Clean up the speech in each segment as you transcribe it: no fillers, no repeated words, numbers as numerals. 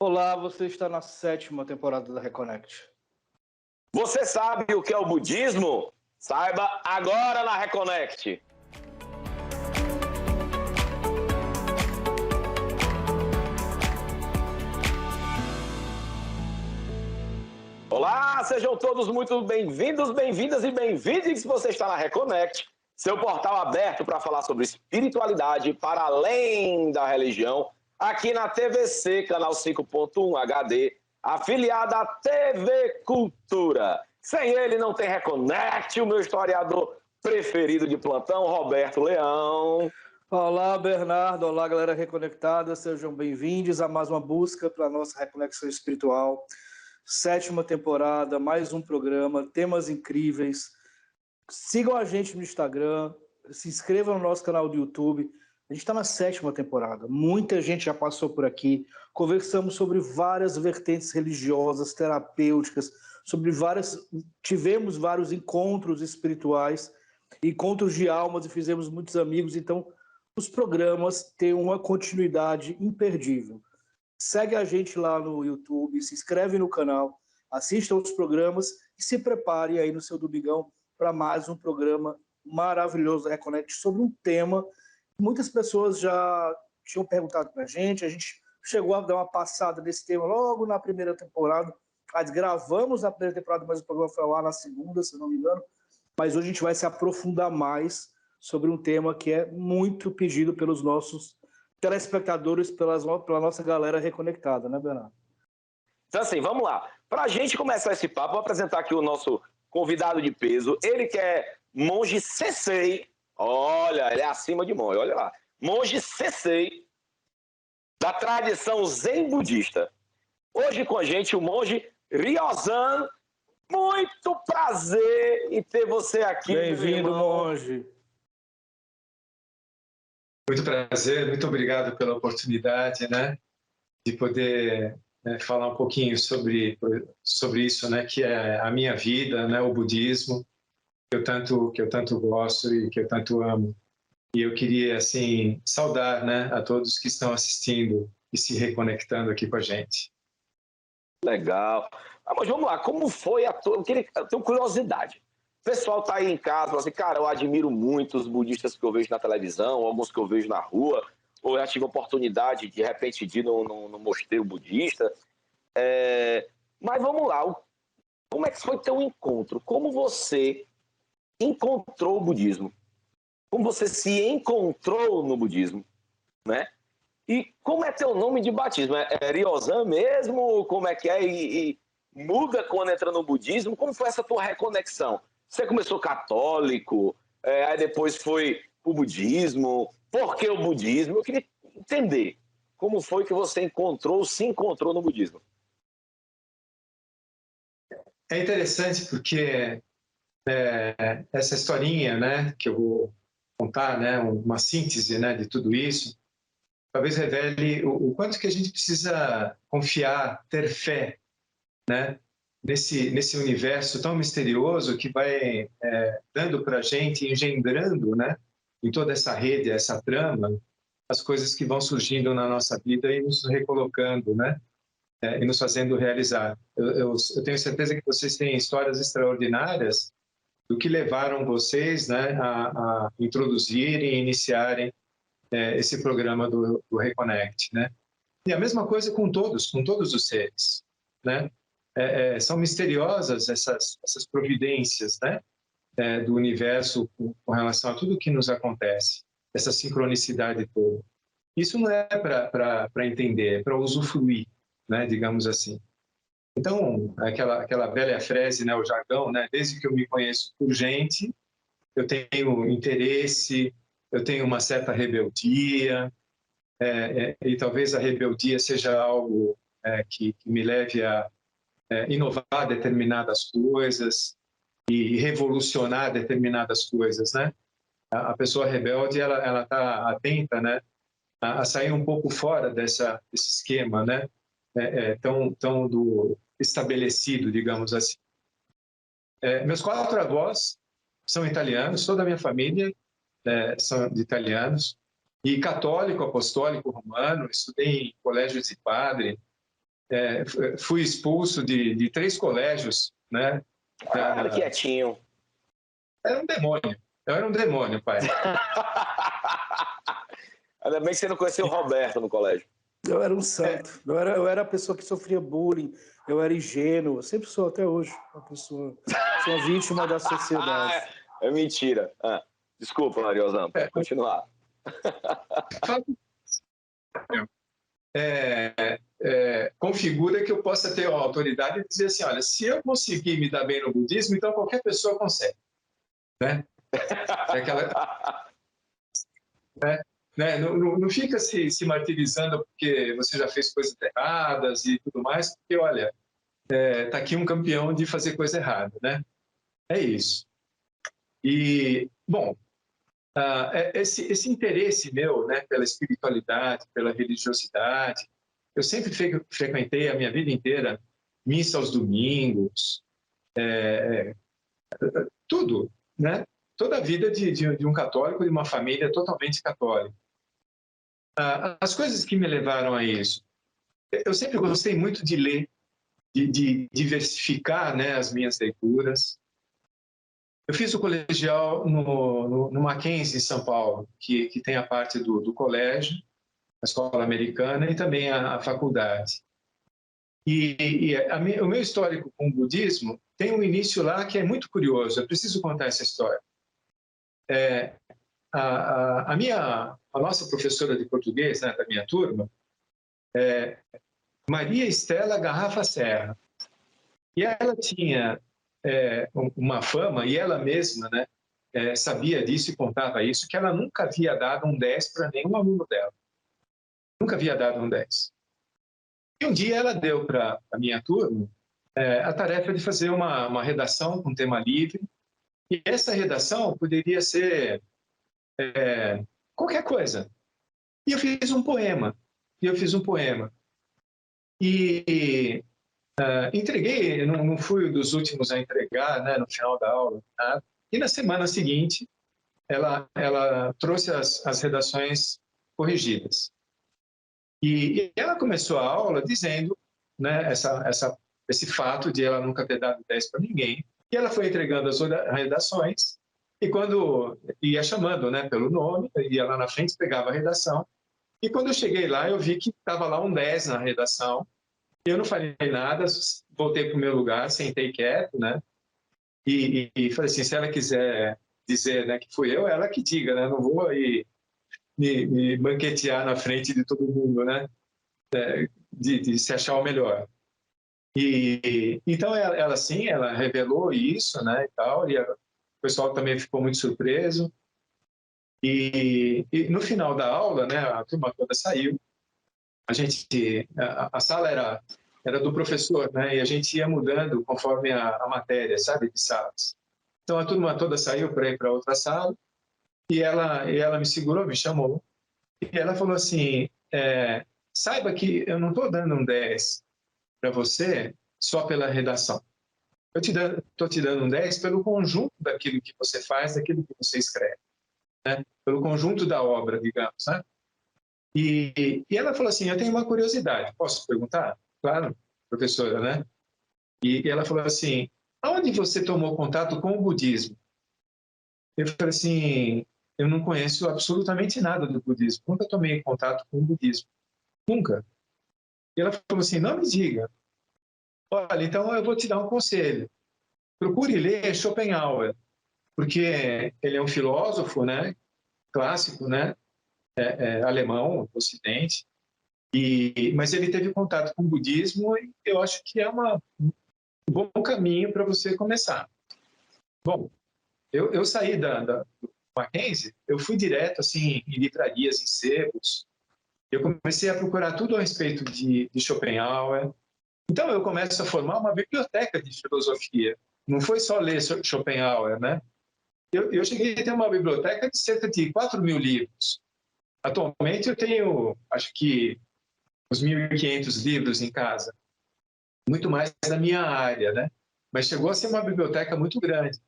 Olá, você está na 7ª temporada da Reconnect. Você sabe o que é o budismo? Saiba agora na Reconnect. Olá, sejam todos muito bem-vindos, bem-vindas e bem-vindos. Você está na Reconnect, seu portal aberto para falar sobre espiritualidade para além da religião, aqui na TVC, canal 5.1 HD, afiliada à TV Cultura. Sem ele não tem Reconnect, o meu historiador preferido de plantão, Roberto Leão. Olá, Bernardo. Olá, galera reconectada. Sejam bem-vindos a mais uma busca para a nossa reconexão espiritual. 7ª temporada, mais um programa, temas incríveis. Sigam a gente no Instagram, se inscrevam no nosso canal do YouTube. A gente está na 7ª temporada. Muita gente já passou por aqui. Conversamos sobre várias vertentes religiosas, terapêuticas, tivemos vários encontros espirituais, encontros de almas e fizemos muitos amigos. Então, os programas têm uma continuidade imperdível. Segue a gente lá no YouTube, se inscreve no canal, assista os programas e se prepare aí no seu domingão para mais um programa maravilhoso da Reconnect sobre um tema que muitas pessoas já tinham perguntado para a gente chegou a dar uma passada nesse tema logo na primeira temporada, nós gravamos na primeira temporada, mas o programa foi ao ar na segunda, se não me engano, mas hoje a gente vai se aprofundar mais sobre um tema que é muito pedido pelos nossos telespectadores, pela nossa galera reconectada, né, Bernardo? Então, assim, vamos lá. Para a gente começar esse papo, vou apresentar aqui o nosso convidado de peso. Ele que é monge sensei. Olha, ele é acima de monge, olha lá. Monge sensei da tradição zen budista. Hoje com a gente o monge Ryozan. Muito prazer em ter você aqui, Bem-vindo, monge. Muito prazer, muito obrigado pela oportunidade, né, de poder falar um pouquinho sobre isso, né, que é a minha vida, né, o budismo, que eu tanto gosto e que eu tanto amo. E eu queria, assim, saudar, né, a todos que estão assistindo e se reconectando aqui com a gente. Legal. Mas vamos lá, como foi eu tenho curiosidade. O pessoal tá aí em casa, fala assim, cara, eu admiro muito os budistas que eu vejo na televisão, alguns que eu vejo na rua, ou eu já tive a oportunidade, de repente, de ir no mosteiro budista. Mas vamos lá, como é que foi teu encontro? Como você encontrou o budismo? Como você se encontrou no budismo, né? E como é teu nome de batismo? É Ryozan mesmo? Como é que é? E muda quando entra no budismo? Como foi essa tua reconexão? Você começou católico, aí depois foi o budismo. Por que o budismo? Eu queria entender como foi que você se encontrou no budismo. É interessante porque essa historinha, né, que eu vou contar, né, uma síntese, né, de tudo isso, talvez revele o quanto que a gente precisa confiar, ter fé, né, nesse universo tão misterioso que vai dando para a gente, engendrando, né, em toda essa rede, essa trama, as coisas que vão surgindo na nossa vida e nos recolocando, né, e nos fazendo realizar. Eu tenho certeza que vocês têm histórias extraordinárias do que levaram vocês, né, a introduzirem e iniciarem esse programa do Reconnect, né? E a mesma coisa com todos os seres, né? São misteriosas essas providências, né? Do universo com relação a tudo o que nos acontece, essa sincronicidade toda. Isso não é para entender, é para usufruir, né? Digamos assim. Então, aquela velha frase, né? O jargão, né? Desde que eu me conheço por gente, eu tenho interesse, eu tenho uma certa rebeldia, e talvez a rebeldia seja algo que me leve a inovar determinadas coisas e revolucionar determinadas coisas, né? A pessoa rebelde, ela está atenta, né, a sair um pouco fora desse esquema, né, tão do estabelecido, digamos assim. Meus 4 avós são italianos, toda a minha família são de italianos, e católico, apostólico, romano, estudei em colégios de padre, fui expulso de 3 colégios, né? Cara, quietinho. Era um demônio. Eu era um demônio, pai. Ainda bem que você não conheceu o Roberto no colégio. Eu era um santo. Eu era a pessoa que sofria bullying. Eu era ingênuo. Eu sempre sou até hoje uma pessoa. Sou uma vítima da sociedade. É mentira. Desculpa, Mariozão. Pode continuar. Configura que eu possa ter a autoridade de dizer assim, olha, se eu conseguir me dar bem no budismo, então qualquer pessoa consegue. Né? Não fica se martirizando porque você já fez coisas erradas e tudo mais, porque, olha, tá aqui um campeão de fazer coisa errada, né? É isso. E, bom, esse interesse meu, né, pela espiritualidade, pela religiosidade, eu sempre frequentei a minha vida inteira missa aos domingos, tudo, né? Toda a vida de um católico, de uma família totalmente católica. As coisas que me levaram a isso, eu sempre gostei muito de ler, de diversificar, né, as minhas leituras. Eu fiz o colegial no Mackenzie, em São Paulo, que tem a parte do colégio, a escola americana e também a faculdade. O meu histórico com o budismo tem um início lá que é muito curioso. Eu preciso contar essa história. A nossa professora de português, né, da minha turma, Maria Estela Garrafa Serra. E ela tinha uma fama, e ela mesma, né, sabia disso e contava isso, que ela nunca havia dado um 10 para nenhum aluno dela. Nunca havia dado um 10. E um dia ela deu para a minha turma a tarefa de fazer uma redação com tema livre, e essa redação poderia ser qualquer coisa. E eu fiz um poema. E entreguei, não fui dos últimos a entregar, né, no final da aula. Tá? E na semana seguinte, ela trouxe as redações corrigidas. E ela começou a aula dizendo, né, esse fato de ela nunca ter dado 10 para ninguém. E ela foi entregando as redações, e quando ia chamando, né, pelo nome, ia lá na frente, pegava a redação. E quando eu cheguei lá, eu vi que estava lá um 10 na redação. Eu não falei nada, voltei para o meu lugar, sentei quieto, né? E falei assim, se ela quiser dizer, né, que fui eu, ela que diga, né? Não vou aí me banquetear na frente de todo mundo, né? De se achar o melhor. Então ela sim, ela revelou isso, né, e tal, e o pessoal também ficou muito surpreso. E no final da aula, né, a turma toda saiu. A sala era do professor, né, e a gente ia mudando conforme a matéria, sabe, de salas. Então a turma toda saiu para ir para outra sala, e ela me segurou, me chamou, e ela falou assim, saiba que eu não estou dando um 10 para você só pela redação. Eu estou te dando um 10 pelo conjunto daquilo que você faz, daquilo que você escreve, né? Pelo conjunto da obra, digamos, né? E ela falou assim, eu tenho uma curiosidade, posso perguntar? Claro, professora, né? E ela falou assim, aonde você tomou contato com o budismo? Eu falei assim, eu não conheço absolutamente nada do budismo, nunca tomei contato com o budismo, nunca. E ela falou assim, não me diga. Olha, então eu vou te dar um conselho. Procure ler Schopenhauer, porque ele é um filósofo, né, clássico, né, alemão, do Ocidente, mas ele teve contato com o budismo e eu acho que é um bom caminho para você começar. Bom, eu saí do Mackenzie, eu fui direto assim em livrarias, em sebos, eu comecei a procurar tudo a respeito de Schopenhauer. Então eu começo a formar uma biblioteca de filosofia. Não foi só ler Schopenhauer, né? Eu cheguei a ter uma biblioteca de cerca de 4.000 livros. Atualmente eu tenho, acho que, uns 1.500 livros em casa. Muito mais da minha área, né? Mas chegou a ser uma biblioteca muito grande.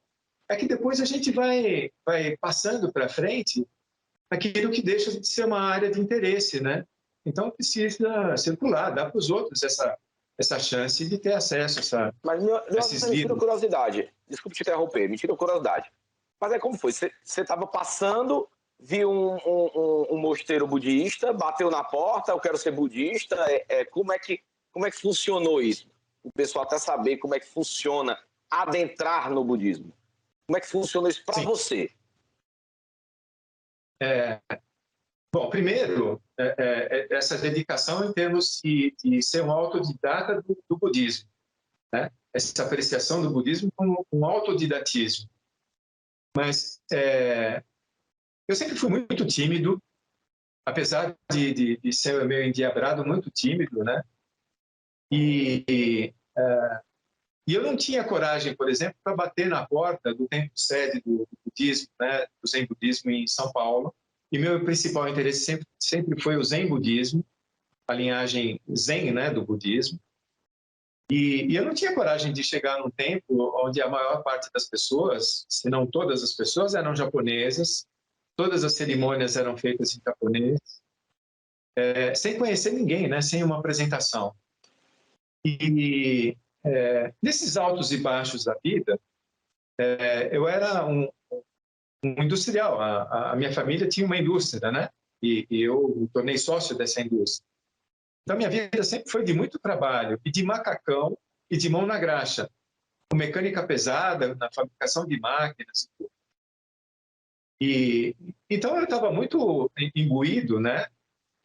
É que depois a gente vai passando para frente aquilo que deixa de ser uma área de interesse, né? Então precisa circular, dar para os outros essa chance de ter acesso a Mas esses me tira livros. curiosidade. Desculpe te interromper, me tira curiosidade. Mas como foi? Você estava passando, viu um mosteiro budista, bateu na porta, eu quero ser budista. Como é que funcionou isso? O pessoal até saber como é que funciona adentrar no budismo. Como é que funciona isso para você? Bom, primeiro, essa dedicação em termos de ser um autodidata do budismo, né? Essa apreciação do budismo como um autodidatismo. Mas eu sempre fui muito tímido, apesar de ser meio endiabrado, muito tímido, né? E eu não tinha coragem, por exemplo, para bater na porta do templo sede do budismo, né? Do Zen budismo em São Paulo. E meu principal interesse sempre foi o Zen budismo, a linhagem Zen, né, do budismo. E eu não tinha coragem de chegar num templo onde a maior parte das pessoas, se não todas as pessoas, eram japonesas, todas as cerimônias eram feitas em japonês, sem conhecer ninguém, né, sem uma apresentação. E nesses altos e baixos da vida, eu era um industrial. A minha família tinha uma indústria, né? E eu me tornei sócio dessa indústria. Então, minha vida sempre foi de muito trabalho, e de macacão, e de mão na graxa, com mecânica pesada, na fabricação de máquinas e tudo. Então, eu estava muito imbuído, né?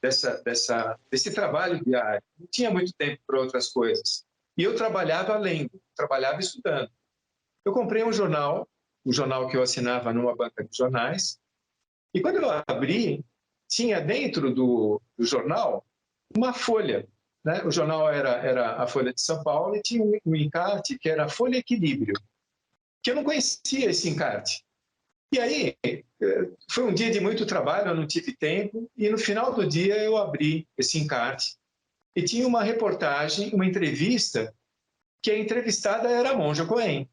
Desse trabalho diário. Não tinha muito tempo para outras coisas. E eu trabalhava lendo, trabalhava estudando. Eu comprei um jornal, o jornal que eu assinava numa banca de jornais, e quando eu abri, tinha dentro do jornal uma folha, né? O jornal era a Folha de São Paulo e tinha um encarte que era a Folha Equilíbrio, que eu não conhecia esse encarte. E aí, foi um dia de muito trabalho, eu não tive tempo, e no final do dia eu abri esse encarte e tinha uma reportagem, uma entrevista, que a entrevistada era a Monja Coen.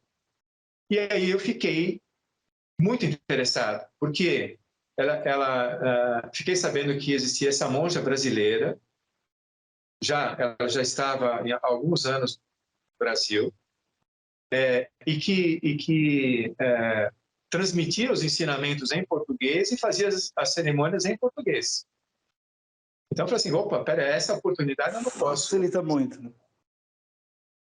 E aí eu fiquei muito interessado, porque fiquei sabendo que existia essa monja brasileira, ela já estava há alguns anos no Brasil, e que transmitia os ensinamentos em português e fazia as cerimônias em português. Então eu falei assim, opa, pera, essa oportunidade eu não posso. Facilita muito, né?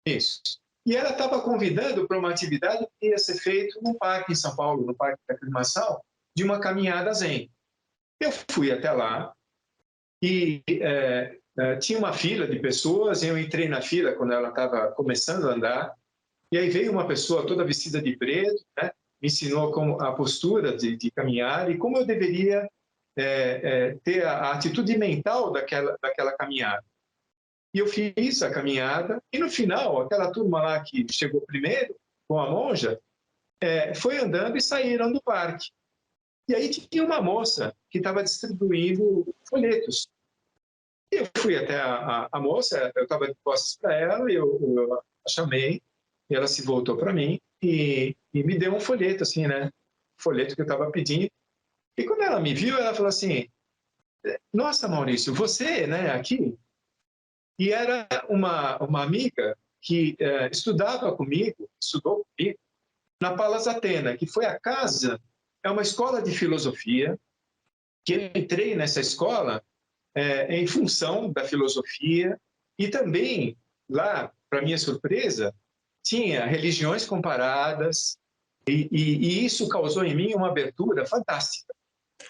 Isso. E ela estava convidando para uma atividade que ia ser feita no parque em São Paulo, no Parque da Aclimação, de uma caminhada zen. Eu fui até lá e tinha uma fila de pessoas, eu entrei na fila quando ela estava começando a andar, e aí veio uma pessoa toda vestida de preto, né, me ensinou como a postura de caminhar e como eu deveria ter a atitude mental daquela caminhada. E eu fiz a caminhada, e no final, aquela turma lá que chegou primeiro, com a monja, foi andando e saíram do parque. E aí tinha uma moça que estava distribuindo folhetos. E eu fui até a moça, eu estava de costas para ela, eu a chamei, e ela se voltou para mim e me deu um folheto, assim, né? Folheto que eu estava pedindo. E quando ela me viu, ela falou assim, nossa, Maurício, você, né, aqui? E era uma amiga que estudou comigo, na Palas Atena, que foi a casa, é uma escola de filosofia, que eu entrei nessa escola em função da filosofia, e também, lá, para minha surpresa, tinha religiões comparadas, e isso causou em mim uma abertura fantástica.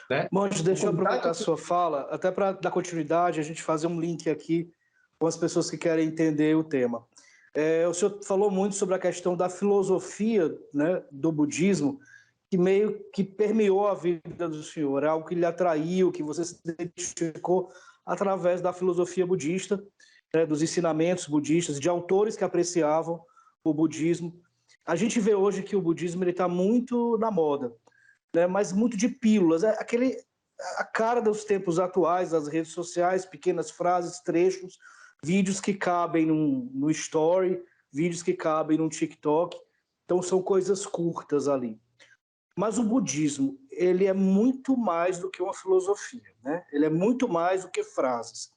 Né? Monte, deixa eu aproveitar a sua fala, até para dar continuidade, a gente fazer um link aqui com as pessoas que querem entender o tema. O senhor falou muito sobre a questão da filosofia, né, do budismo, que meio que permeou a vida do senhor, é algo que lhe atraiu, que você se identificou através da filosofia budista, né, dos ensinamentos budistas, de autores que apreciavam o budismo. A gente vê hoje que o budismo está muito na moda, né, mas muito de pílulas, a cara dos tempos atuais, das redes sociais, pequenas frases, trechos, vídeos que cabem no story, vídeos que cabem no TikTok, então são coisas curtas ali. Mas o budismo, ele é muito mais do que uma filosofia, né? Ele é muito mais do que frases.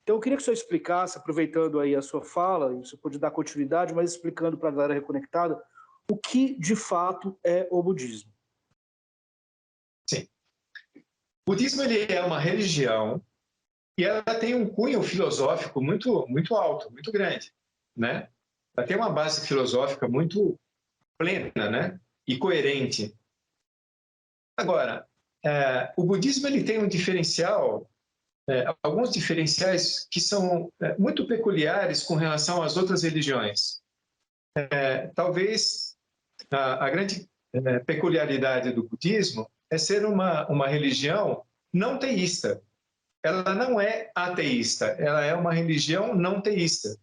Então, eu queria que o senhor explicasse, aproveitando aí a sua fala, você pode dar continuidade, mas explicando para a galera reconectada, o que de fato é o budismo. Sim. O budismo ele é uma religião e ela tem um cunho filosófico muito alto, muito grande, né? Ela tem uma base filosófica muito plena, né? E coerente. Agora, o budismo ele tem um diferencial, alguns diferenciais que são muito peculiares com relação às outras religiões. Talvez a grande peculiaridade do budismo é ser uma religião não teísta. Ela não é ateísta, ela é uma religião não teísta.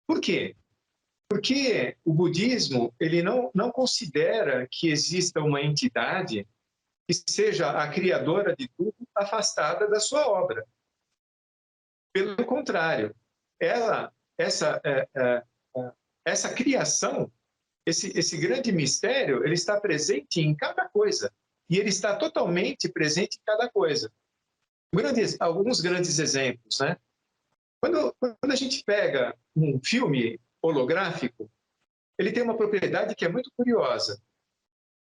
Por quê? Porque o budismo ele não considera que exista uma entidade que seja a criadora de tudo afastada da sua obra. Pelo contrário, essa criação, esse grande mistério, ele está presente em cada coisa. E ele está totalmente presente em cada coisa. Alguns grandes exemplos, né? Quando a gente pega um filme holográfico, ele tem uma propriedade que é muito curiosa.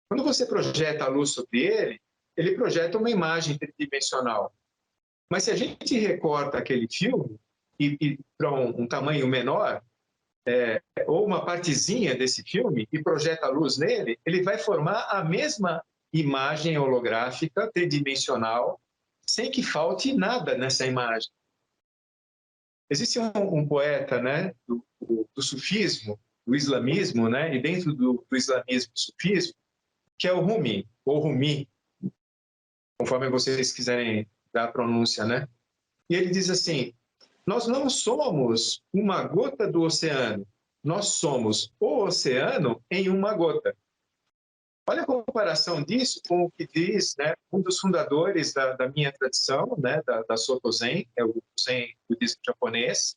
Quando você projeta a luz sobre ele, ele projeta uma imagem tridimensional. Mas se a gente recorta aquele filme e para um tamanho menor, ou uma partezinha desse filme, e projeta a luz nele, ele vai formar a mesma imagem holográfica tridimensional, sem que falte nada nessa imagem. Existe um poeta, né, do sufismo, do islamismo, né, e dentro do islamismo e sufismo, que é o Rumi, ou Rumi, conforme vocês quiserem dar a pronúncia, né? E ele diz assim: nós não somos uma gota do oceano, nós somos o oceano em uma gota. Olha a comparação disso com o que diz, né, um dos fundadores da minha tradição, né, da Soto Zen, é o Zen budismo japonês,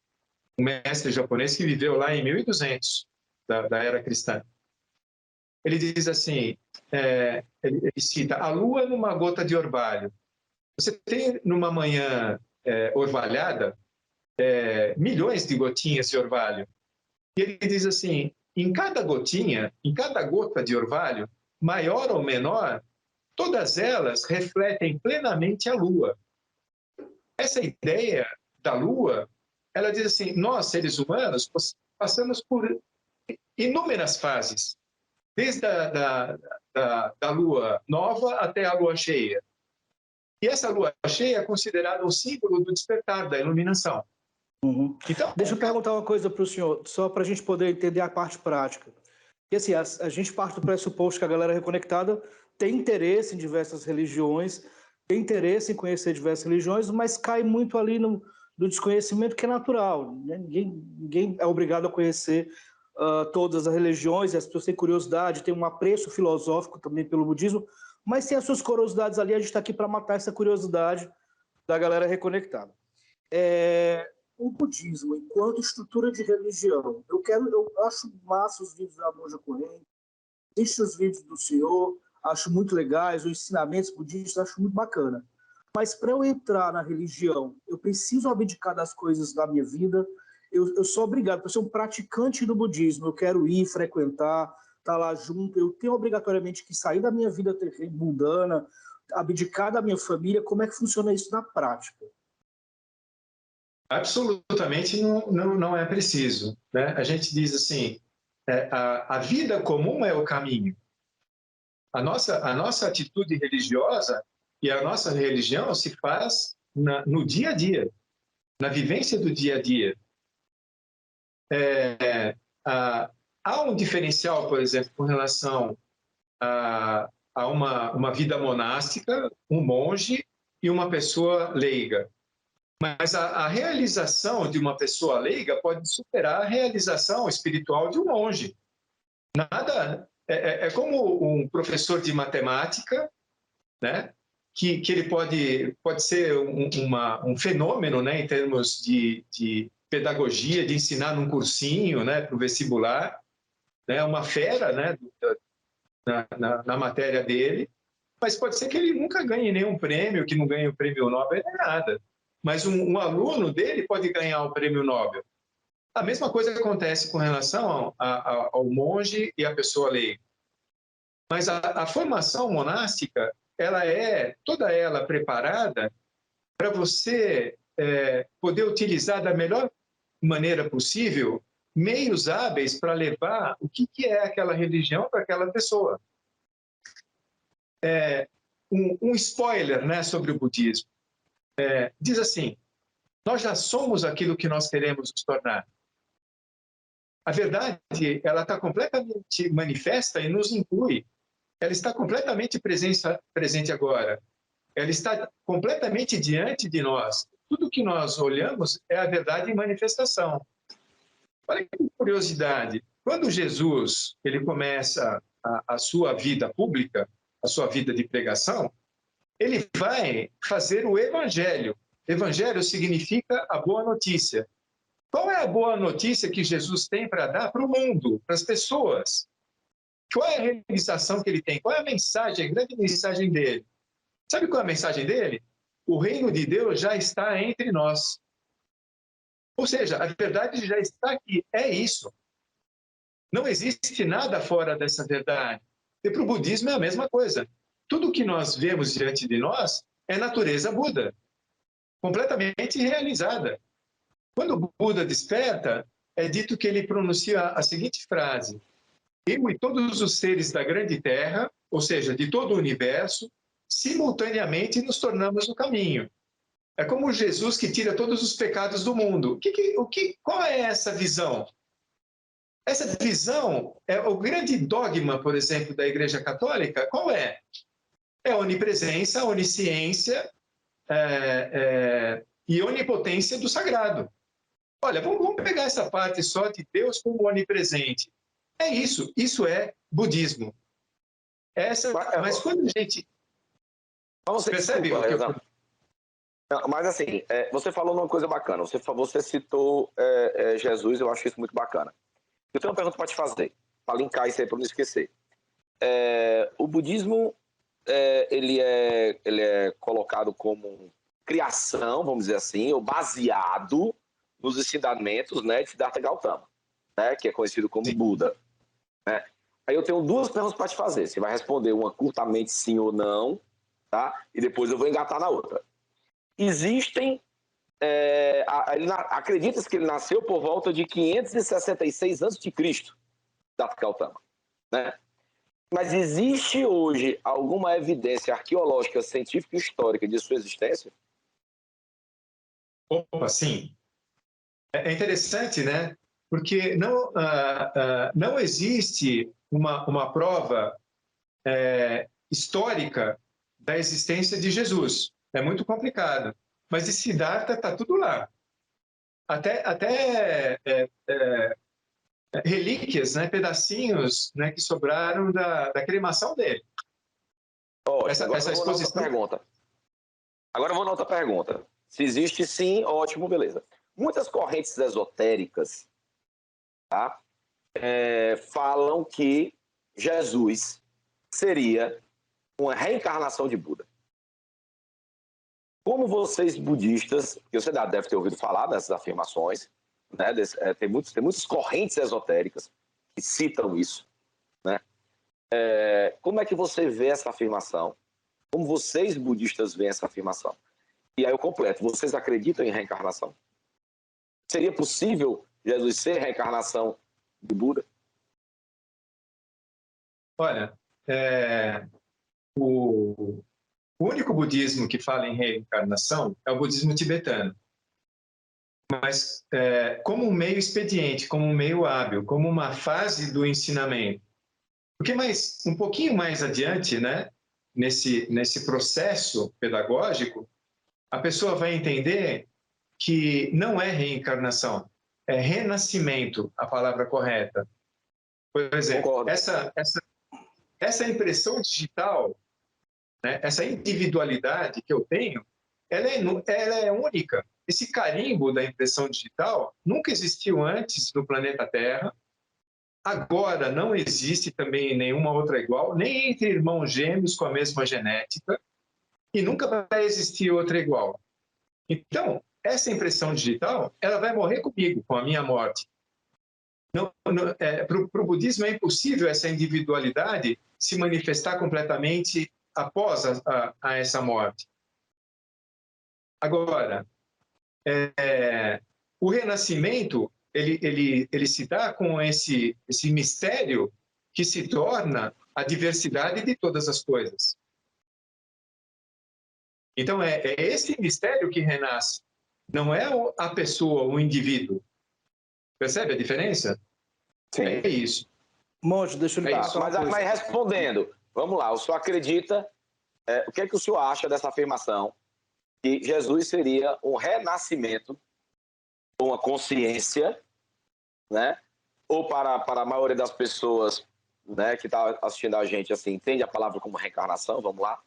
um mestre japonês que viveu lá em 1200 da era cristã. Ele diz assim, ele cita, a lua numa gota de orvalho. Você tem numa manhã orvalhada milhões de gotinhas de orvalho. E ele diz assim, em cada gotinha, em cada gota de orvalho, maior ou menor, todas elas refletem plenamente a lua. Essa ideia da lua, ela diz assim, nós, seres humanos, passamos por inúmeras fases, desde da lua nova até a lua cheia. E essa lua cheia é considerada um símbolo do despertar, da iluminação. Uhum. Então, deixa eu perguntar uma coisa para o senhor, só para a gente poder entender a parte prática. Porque assim, a gente parte do pressuposto que a galera reconectada tem interesse em diversas religiões, tem interesse em conhecer diversas religiões, mas cai muito ali no desconhecimento que é natural. Né? Ninguém é obrigado a conhecer todas as religiões, as pessoas têm curiosidade, têm um apreço filosófico também pelo budismo, mas tem as suas curiosidades ali, a gente está aqui para matar essa curiosidade da galera reconectada. O budismo, enquanto estrutura de religião, eu acho massa os vídeos da Monja Corrente, assisto os vídeos do senhor, acho muito legais, os ensinamentos budistas, acho muito bacana. Mas para eu entrar na religião, eu preciso abdicar das coisas da minha vida, eu sou obrigado, para ser um praticante do budismo, eu quero ir, frequentar, estar lá junto, eu tenho obrigatoriamente que sair da minha vida mundana, abdicar da minha família. Como é que funciona isso na prática? Absolutamente não é preciso, né? A gente diz assim, a vida comum é o caminho. A nossa atitude religiosa e a nossa religião se faz no dia a dia, na vivência do dia a dia. Há um diferencial, por exemplo, com relação a uma vida monástica, um monge e uma pessoa leiga. Mas a realização de uma pessoa leiga pode superar a realização espiritual de um monge. Nada é como um professor de matemática, né? Que ele pode ser um fenômeno, né? Em termos de pedagogia, de ensinar num cursinho, né? Para o vestibular, né? Uma fera, né? Na matéria dele. Mas pode ser que ele nunca ganhe nenhum prêmio, que não ganhe o prêmio Nobel, nem nada. mas um aluno dele pode ganhar o prêmio Nobel. A mesma coisa acontece com relação ao monge e à pessoa leiga. Mas a formação monástica, ela é toda ela preparada para você poder utilizar da melhor maneira possível meios hábeis para levar o que é aquela religião para aquela pessoa. Um spoiler, né, sobre o budismo. Diz assim: nós já somos aquilo que nós queremos nos tornar. A verdade, ela está completamente manifesta e nos inclui. Ela está completamente presente agora. Ela está completamente diante de nós. Tudo que nós olhamos é a verdade em manifestação. Olha que curiosidade. Quando Jesus ele começa a sua vida pública, a sua vida de pregação, ele vai fazer o evangelho. Evangelho significa a boa notícia. Qual é a boa notícia que Jesus tem para dar para o mundo, para as pessoas? Qual é a realização que ele tem? Qual é a mensagem, a grande mensagem dele? Sabe qual é a mensagem dele? O reino de Deus já está entre nós. Ou seja, a verdade já está aqui. É isso. Não existe nada fora dessa verdade. E para o budismo é a mesma coisa. Tudo que nós vemos diante de nós é natureza Buda, completamente realizada. Quando o Buda desperta, é dito que ele pronuncia a seguinte frase: eu e todos os seres da grande terra, ou seja, de todo o universo, simultaneamente nos tornamos o caminho. É como Jesus que tira todos os pecados do mundo. Qual é essa visão? Essa visão é o grande dogma, por exemplo, da Igreja Católica. Qual é? É a onipresença, a onisciência e onipotência do sagrado. Olha, vamos pegar essa parte só de Deus como onipresente. É isso é budismo. Mas quando a gente... Você percebe o que eu... Mas assim, você falou numa coisa bacana, você citou Jesus, eu acho isso muito bacana. Eu tenho uma pergunta para te fazer, para linkar isso aí para não esquecer. O budismo, ele é colocado como criação, vamos dizer assim, ou baseado nos ensinamentos, né, de Siddhartha Gautama, né, que é conhecido como Buda. Né? Aí eu tenho duas perguntas para te fazer. Você vai responder uma curtamente sim ou não, tá? E depois eu vou engatar na outra. Existem... acredita-se que ele nasceu por volta de 566 a.C., Siddhartha Gautama, né? Mas existe hoje alguma evidência arqueológica, científica e histórica de sua existência? Opa, sim. É interessante, né? Porque não existe uma prova histórica da existência de Jesus. É muito complicado. Mas de Siddhartha está tudo lá. Até relíquias, né? Pedacinhos, né? Que sobraram da cremação dele. Ótimo, essa exposição... Agora eu vou na outra pergunta. Se existe sim, ótimo, beleza. Muitas correntes esotéricas, tá? Falam que Jesus seria uma reencarnação de Buda. Como vocês budistas, que você deve ter ouvido falar dessas afirmações, né? Tem muitas correntes esotéricas que citam isso, né? Como é que você vê essa afirmação? Como vocês budistas veem essa afirmação? E aí eu completo, vocês acreditam em reencarnação? Seria possível Jesus ser reencarnação de Buda? Olha, o único budismo que fala em reencarnação é o budismo tibetano. Mas como um meio expediente, como um meio hábil, como uma fase do ensinamento. Porque um pouquinho mais adiante, né, nesse processo pedagógico, a pessoa vai entender que não é reencarnação, é renascimento a palavra correta. Por exemplo, essa impressão digital, né, essa individualidade que eu tenho, ela é única. Esse carimbo da impressão digital nunca existiu antes no planeta Terra. Agora não existe também nenhuma outra igual, nem entre irmãos gêmeos com a mesma genética, e nunca vai existir outra igual. Então, essa impressão digital, ela vai morrer comigo, com a minha morte. Para o budismo é impossível essa individualidade se manifestar completamente após a essa morte. Agora, o renascimento ele se dá com esse mistério que se torna a diversidade de todas as coisas. Então, é esse mistério que renasce, não é a pessoa, o indivíduo. Percebe a diferença? Sim. É isso. Monge, deixa eu lhe perguntar uma coisa. Mas respondendo, vamos lá, o senhor acredita, o que é que o senhor acha dessa afirmação que Jesus seria um renascimento, uma consciência, né? Ou para a maioria das pessoas, né, que está assistindo a gente, assim, entende a palavra como reencarnação, vamos lá.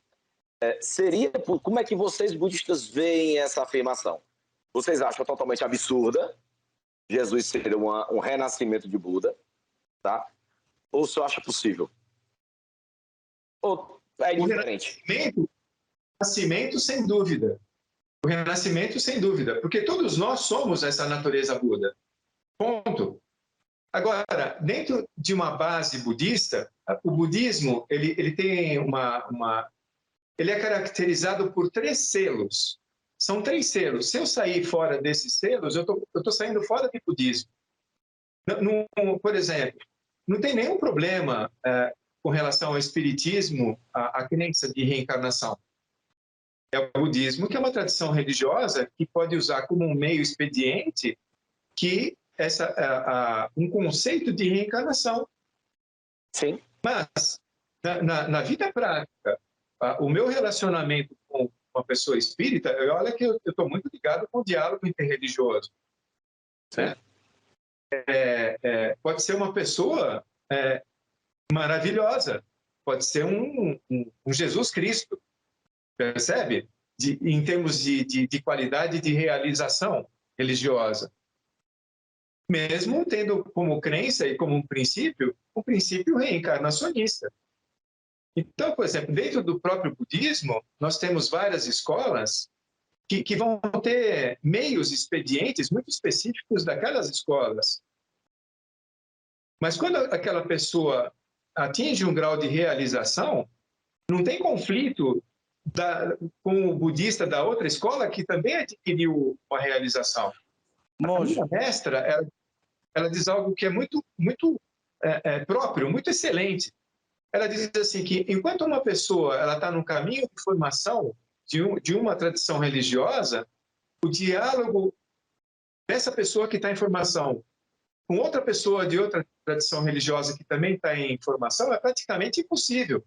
Como é que vocês budistas veem essa afirmação? Vocês acham totalmente absurda Jesus ser um renascimento de Buda, tá? Ou o senhor acha possível? Ou é diferente? O renascimento, sem dúvida. O renascimento, sem dúvida. Porque todos nós somos essa natureza Buda. Ponto. Agora, dentro de uma base budista, o budismo ele tem ele é caracterizado por 3 selos. São 3 selos. Se eu sair fora desses selos, eu tô saindo fora do budismo. Por exemplo, não tem nenhum problema com relação ao espiritismo, a crença de reencarnação. É o budismo, que é uma tradição religiosa que pode usar como um meio expediente que um conceito de reencarnação. Sim. Mas, na vida prática, o meu relacionamento com uma pessoa espírita, olha que eu estou muito ligado com o diálogo interreligioso. Né? Pode ser uma pessoa maravilhosa, pode ser um Jesus Cristo, percebe? Em termos de qualidade de realização religiosa. Mesmo tendo como crença e como um princípio, o princípio reencarnacionista. Então, por exemplo, dentro do próprio budismo, nós temos várias escolas que vão ter meios expedientes muito específicos daquelas escolas. Mas quando aquela pessoa atinge um grau de realização, não tem conflito com o budista da outra escola que também adquiriu uma realização. A minha mestra, ela diz algo que é muito próprio, muito excelente. Ela diz assim que enquanto uma pessoa ela está no caminho de formação de uma tradição religiosa, o diálogo dessa pessoa que está em formação com outra pessoa de outra tradição religiosa que também está em formação é praticamente impossível.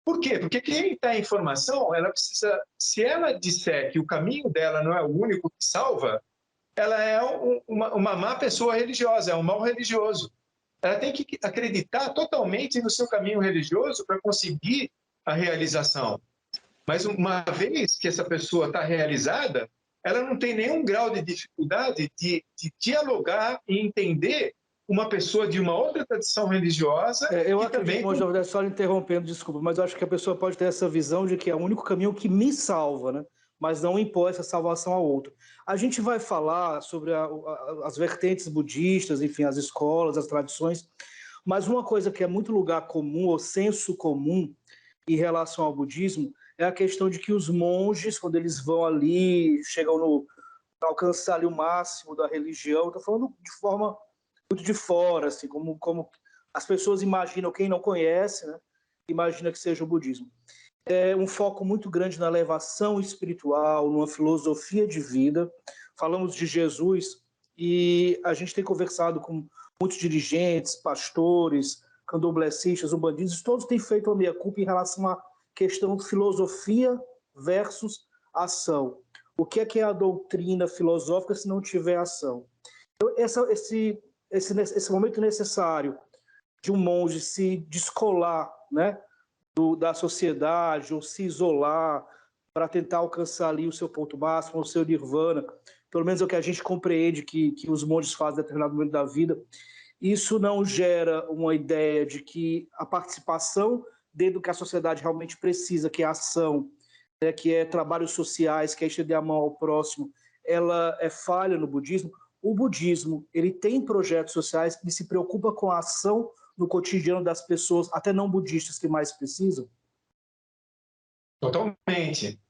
Por quê? Porque quem está em formação, ela precisa, se ela disser que o caminho dela não é o único que salva, ela é uma má pessoa religiosa, é um mau religioso. Ela tem que acreditar totalmente no seu caminho religioso para conseguir a realização. Mas uma vez que essa pessoa está realizada, ela não tem nenhum grau de dificuldade de dialogar e entender uma pessoa de uma outra tradição religiosa. Eu acredito, também... só lhe interrompendo, desculpa, mas eu acho que a pessoa pode ter essa visão de que é o único caminho que me salva, né? Mas não impõe essa salvação ao outro. A gente vai falar sobre as vertentes budistas, enfim, as escolas, as tradições, mas uma coisa que é muito lugar comum, ou senso comum, em relação ao budismo, é a questão de que os monges, quando eles vão ali, chegam para alcançar ali o máximo da religião, estou falando de forma muito de fora, assim, como as pessoas imaginam, quem não conhece, né, imagina que seja o budismo. É um foco muito grande na elevação espiritual, numa filosofia de vida. Falamos de Jesus e a gente tem conversado com muitos dirigentes, pastores, candomblecistas, umbandistas, todos têm feito a meia-culpa em relação à questão de filosofia versus ação. O que é a doutrina filosófica se não tiver ação? Então, esse momento necessário de um monge se descolar, né, da sociedade, ou se isolar para tentar alcançar ali o seu ponto máximo, o seu nirvana, pelo menos é o que a gente compreende que os monges fazem em determinado momento da vida, isso não gera uma ideia de que a participação dentro do que a sociedade realmente precisa, que é a ação, que é trabalhos sociais, que é estender a mão ao próximo, ela é falha no budismo. O budismo, ele tem projetos sociais que se preocupa com a ação no cotidiano das pessoas, até não budistas, que mais precisam? Totalmente.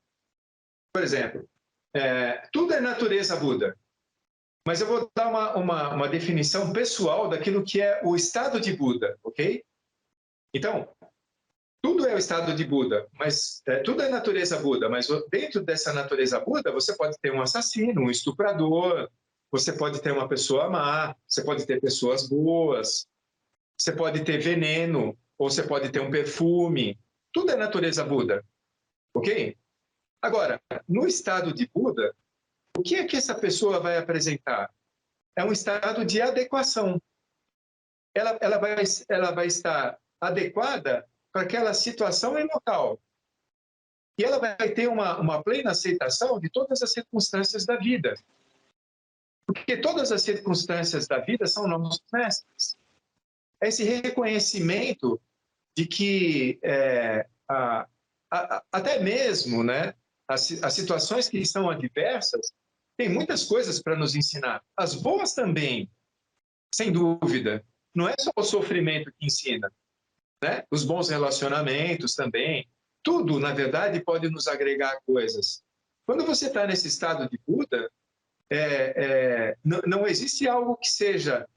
Por exemplo, tudo é natureza Buda. Mas eu vou dar uma definição pessoal daquilo que é o estado de Buda, ok? Então, tudo é o estado de Buda, mas tudo é natureza Buda, mas dentro dessa natureza Buda, você pode ter um assassino, um estuprador, você pode ter uma pessoa má, você pode ter pessoas boas, você pode ter veneno, ou você pode ter um perfume. Tudo é natureza Buda, ok? Agora, no estado de Buda, o que é que essa pessoa vai apresentar? É um estado de adequação. Ela vai estar adequada para aquela situação e local. E ela vai ter uma plena aceitação de todas as circunstâncias da vida. Porque todas as circunstâncias da vida são nossos mestres. Esse reconhecimento de que até mesmo, né, as situações que são adversas tem muitas coisas para nos ensinar. As boas também, sem dúvida. Não é só o sofrimento que ensina, né? Os bons relacionamentos também. Tudo, na verdade, pode nos agregar coisas. Quando você está nesse estado de Buda, não existe algo que seja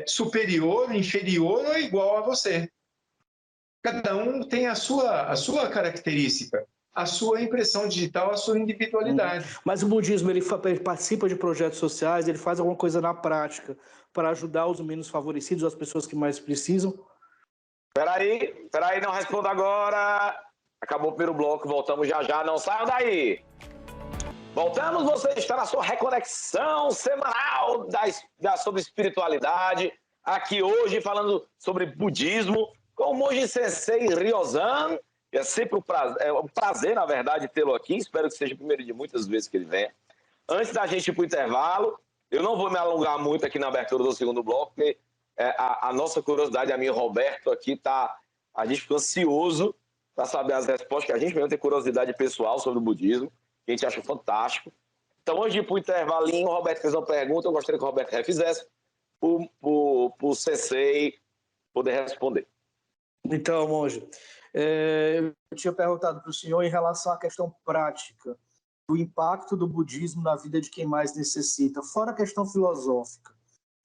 superior, inferior ou igual a você. Cada um tem a sua característica, a sua impressão digital, a sua individualidade. Mas o budismo, ele participa de projetos sociais, ele faz alguma coisa na prática para ajudar os menos favorecidos, as pessoas que mais precisam? Peraí, não responda agora. Acabou o primeiro bloco, voltamos já, não saiam daí. Voltamos, você está na sua reconexão semanal sobre espiritualidade, aqui hoje falando sobre budismo, com o Monge Sensei Ryozan. É sempre um prazer, na verdade, tê-lo aqui. Espero que seja o primeiro de muitas vezes que ele venha. Antes da gente ir para o intervalo, eu não vou me alongar muito aqui na abertura do segundo bloco, porque a nossa curiosidade, a minha e o Roberto aqui, a gente ficou ansioso para saber as respostas, que a gente mesmo tem curiosidade pessoal sobre o budismo, que a gente acha fantástico. Então, antes de ir para o intervalinho, o Roberto fez uma pergunta, eu gostaria que o Roberto refizesse, para o Sensei poder responder. Então, monge, eu tinha perguntado para o senhor em relação à questão prática do impacto do budismo na vida de quem mais necessita, fora a questão filosófica,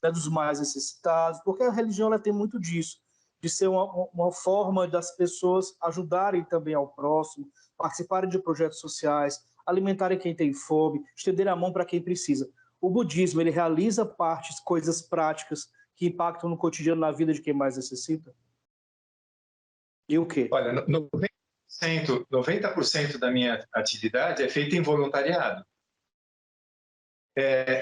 né, dos mais necessitados, porque a religião ela tem muito disso, de ser uma forma das pessoas ajudarem também ao próximo, participarem de projetos sociais, alimentarem quem tem fome, estender a mão para quem precisa. O budismo, ele realiza coisas práticas que impactam no cotidiano, na vida de quem mais necessita? E o quê? Olha, 90% da minha atividade é feita em voluntariado.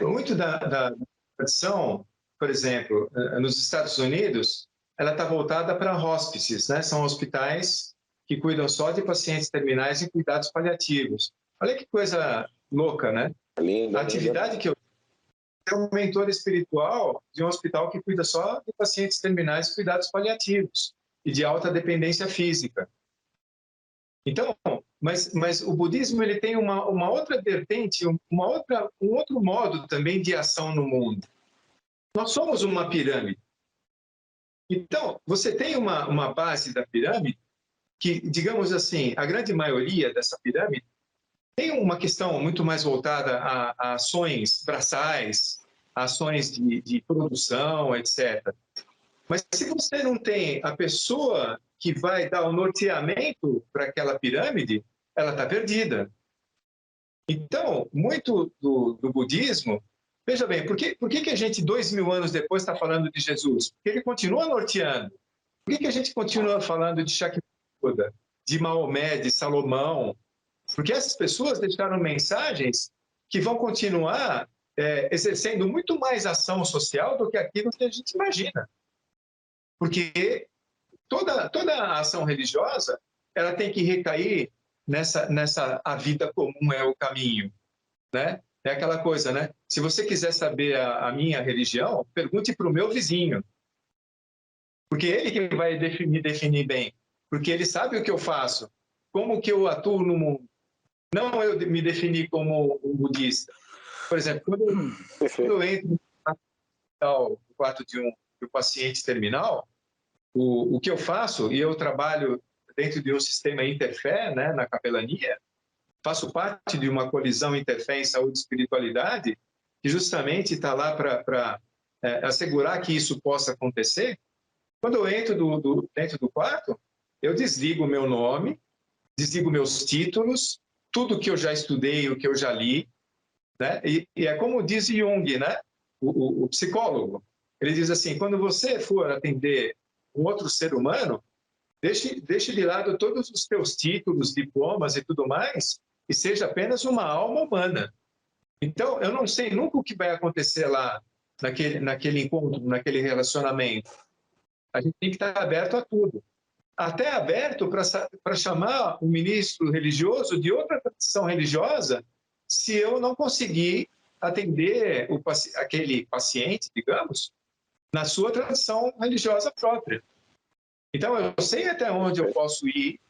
Muito da tradição, por exemplo, nos Estados Unidos, ela está voltada para hospices, né? São hospitais que cuidam só de pacientes terminais em cuidados paliativos. Olha que coisa louca, né? A atividade que eu tenho é um mentor espiritual de um hospital que cuida só de pacientes terminais em cuidados paliativos e de alta dependência física. Então, mas o budismo ele tem uma outra vertente, um outro modo também de ação no mundo. Nós somos uma pirâmide. Então, você tem uma base da pirâmide que, digamos assim, a grande maioria dessa pirâmide tem uma questão muito mais voltada a ações braçais, a ações de produção, etc. Mas se você não tem a pessoa que vai dar o norteamento para aquela pirâmide, ela está perdida. Então, muito do budismo, veja bem, por que a gente, 2000 anos depois, está falando de Jesus? Porque ele continua norteando. Por que a gente continua falando de Shakyamuni, de Maomé, de Salomão? Porque essas pessoas deixaram mensagens que vão continuar exercendo muito mais ação social do que aquilo que a gente imagina. Porque toda a ação religiosa ela tem que recair nessa a vida comum é o caminho, né? É aquela coisa, né? Se você quiser saber a minha religião, pergunte para o meu vizinho, porque ele que vai definir bem, porque ele sabe o que eu faço, como que eu atuo no mundo. não eu me definir como um budista. Por exemplo, quando eu entro no quarto de um paciente terminal, o que eu faço, e eu trabalho dentro de um sistema interfé, né, na capelania, faço parte de uma colisão interfé em saúde e espiritualidade, que justamente está lá para assegurar que isso possa acontecer. Quando eu entro dentro do quarto, eu desligo o meu nome, desligo meus títulos, tudo que eu já estudei, o que eu já li, né? E é como diz Jung, né? O psicólogo. Ele diz assim, quando você for atender um outro ser humano, deixe de lado todos os teus títulos, diplomas e tudo mais, e seja apenas uma alma humana. Então, eu não sei nunca o que vai acontecer lá, naquele encontro, naquele relacionamento. A gente tem que estar aberto a tudo. Até aberto para chamar um ministro religioso de outra tradição religiosa, se eu não conseguir atender aquele paciente, digamos, na sua tradição religiosa própria. Então, eu sei até onde eu posso ir,